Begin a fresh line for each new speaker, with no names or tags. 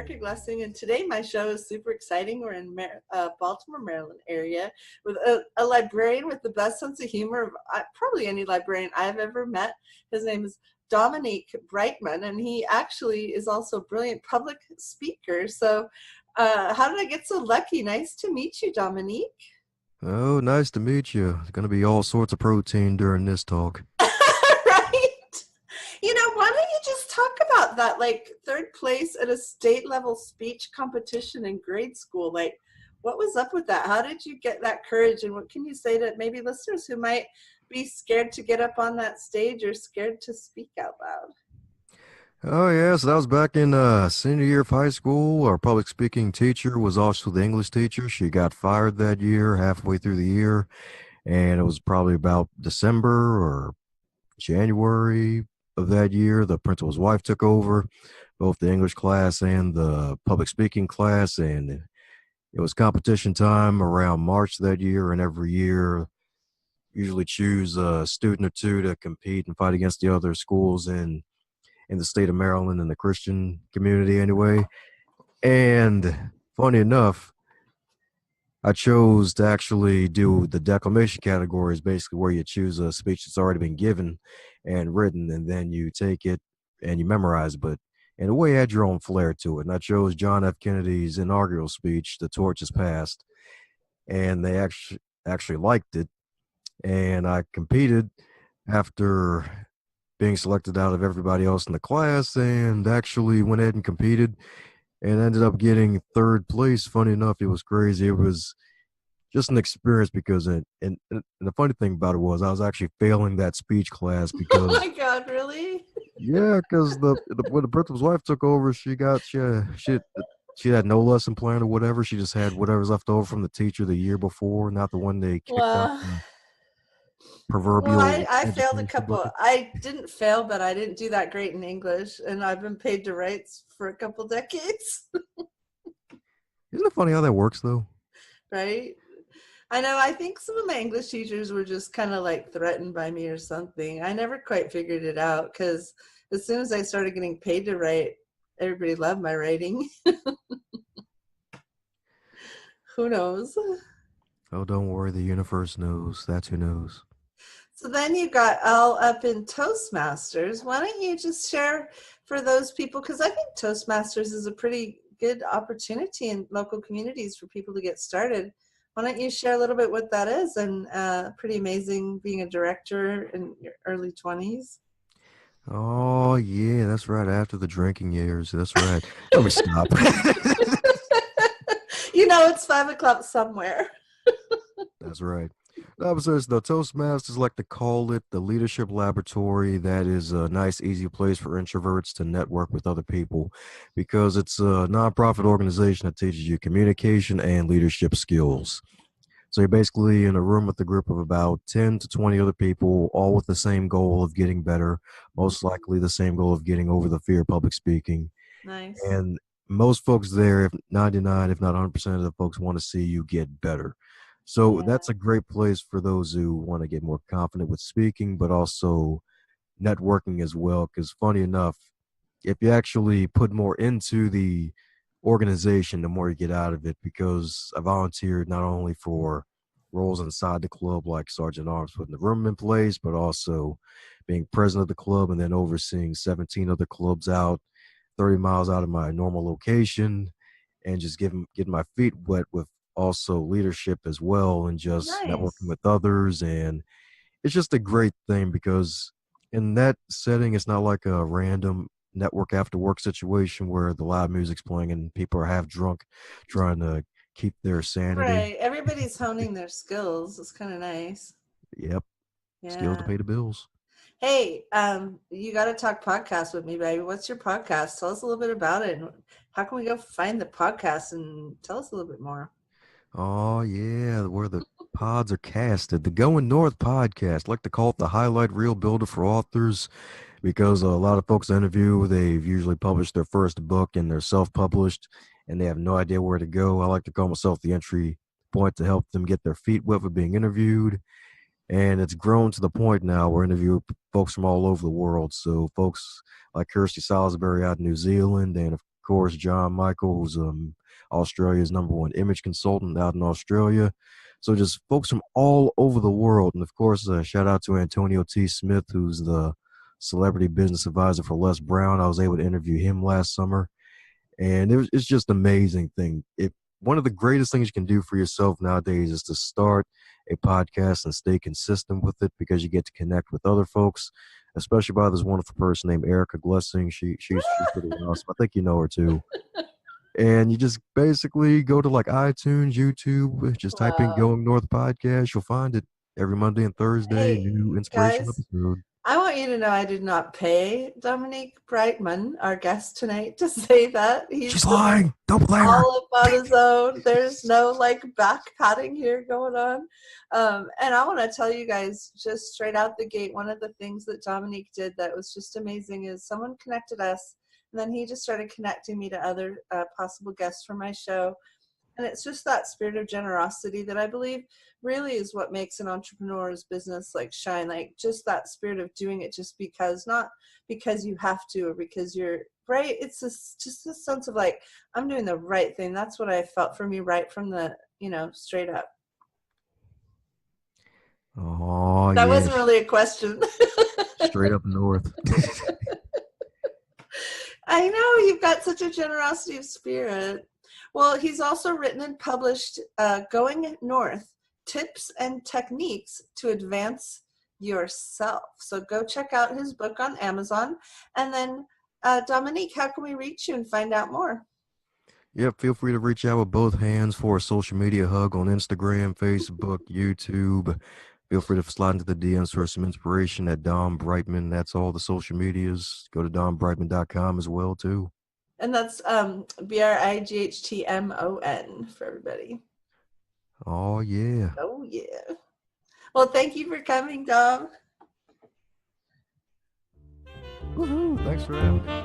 work at Glessing, and today my show is super exciting. We're in Baltimore, Maryland area with a librarian with the best sense of humor of probably any librarian I've ever met. His name is Dominique Brightmon, and he actually is also a brilliant public speaker. So how did I get so lucky? Nice to meet you, Dominique.
Oh, nice to meet you. There's going to be all sorts of protein during this talk.
Right? Why don't you just talk about that, like third place at a state level speech competition in grade school? Like, what was up with that? How did you get that courage? And what can you say to maybe listeners who might be scared to get up on that stage or scared to speak out loud?
Oh, yeah, so that was back in senior year of high school. Our public speaking teacher was also the English teacher. She got fired that year, halfway through the year, and it was probably about December or January of that year. The principal's wife took over both the English class and the public speaking class, and it was competition time around March that year, and every year usually choose a student or two to compete and fight against the other schools in the state of Maryland and the Christian community anyway. And funny enough, I chose to actually do the declamation categories, basically where you choose a speech that's already been given and written, and then you take it and you memorize it. But in a way, add your own flair to it. And I chose John F. Kennedy's inaugural speech, "The Torch Is Passed," and they actually liked it. And I competed after being selected out of everybody else in the class, and actually went ahead and competed and ended up getting third place. Funny enough, it was crazy. It was just an experience because and the funny thing about it was I was actually failing that speech class
Oh my
because
God, really?
yeah, because when the principal's wife took over, she had no lesson plan or whatever. She just had whatever's left over from the teacher the year before, not the one they kicked out
Well,
the
well,
proverbial
I failed a
education
couple.
bucket.
I didn't fail, but I didn't do that great in English, and I've been paid to write for a couple decades,
Isn't it funny how that works though?
right? I know. I think some of my English teachers were just kind of like threatened by me or something. I never quite figured it out because as soon as I started getting paid to write, everybody loved my writing. Who knows?
Oh, don't worry, the universe knows. That's who knows.
So then you got all up in Toastmasters. Why don't you just share for those people? Because I think Toastmasters is a pretty good opportunity in local communities for people to get started. Why don't you share a little bit what that is? And pretty amazing being a director in your early 20s.
Oh, yeah, that's right. After the drinking years, that's right. Let me stop.
It's 5 o'clock somewhere.
That's right. No, but seriously, the Toastmasters like to call it the leadership laboratory. That is a nice, easy place for introverts to network with other people because it's a nonprofit organization that teaches you communication and leadership skills. So you're basically in a room with a group of about 10 to 20 other people, all with the same goal of getting better, most likely the same goal of getting over the fear of public speaking.
Nice.
And most folks there, if 99, if not 100% of the folks want to see you get better. So
Yeah.
that's a great place for those who want to get more confident with speaking, but also networking as well. Because funny enough, if you actually put more into the organization, the more you get out of it. Because I volunteered not only for roles inside the club, like Sergeant Arms putting the room in place, but also being president of the club and then overseeing 17 other clubs out 30 miles out of my normal location and just getting my feet wet with also leadership as well and just networking
Nice.
with others. And it's just a great thing because in that setting, it's not like a random network after work situation where the loud music's playing and people are half drunk trying to keep their sanity.
Right. Everybody's honing their skills. It's kind of nice.
Yep. Skills to
Yeah.
pay the bills.
Hey, you got to talk podcast with me, baby. What's your podcast? Tell us a little bit about it. And how can we go find the podcast and tell us a little bit more?
Oh yeah, where the pods are casted. The Going North podcast. I like to call it the highlight reel builder for authors because a lot of folks I interview, they've usually published their first book and they're self-published and they have no idea where to go. I like to call myself the entry point to help them get their feet wet with being interviewed. And it's grown to the point now where I interview folks from all over the world. So folks like Kirsty Salisbury out in New Zealand, and of course, John Michael, who's Australia's #1 image consultant out in Australia. So just folks from all over the world. And of course, shout out to Antonio T. Smith, who's the celebrity business advisor for Les Brown. I was able to interview him last summer. And it's just an amazing thing. One of the greatest things you can do for yourself nowadays is to start a podcast and stay consistent with it, because you get to connect with other folks, especially by this wonderful person named Erica Glessing. She's pretty awesome. I think you know her too. And you just basically go to like iTunes, YouTube, just type in
Wow.
Going North Podcast. You'll find it every Monday and Thursday,
Hey,
new inspirational
guys,
episode.
I want you to know I did not pay Dominique Brightmon, our guest tonight, to say that. He's
She's
doing
lying. Don't blame her.
all up on his own. There's no like back patting here going on. And I want to tell you guys just straight out the gate, one of the things that Dominique did that was just amazing is someone connected us, and then he just started connecting me to other possible guests for my show. And it's just that spirit of generosity that I believe really is what makes an entrepreneur's business like shine. Like just that spirit of doing it just because, not because you have to or because you're right. It's just a sense of like, I'm doing the right thing. That's what I felt for me right from the, straight up.
Oh,
That
yeah.
wasn't really a question.
Straight up north.
I know, you've got such a generosity of spirit. Well, he's also written and published Going North, Tips and Techniques to Advance Yourself. So go check out his book on Amazon. And then, Dominique, how can we reach you and find out more?
Yeah, feel free to reach out with both hands for a social media hug on Instagram, Facebook, YouTube. Feel free to slide into the DMs for some inspiration at Dom Brightmon. That's all the social medias. Go to dombrightmon.com as well, too.
And that's Brightmon for everybody.
Oh, yeah.
Oh, yeah. Well, thank you for coming, Dom.
Woohoo! Thanks for having me.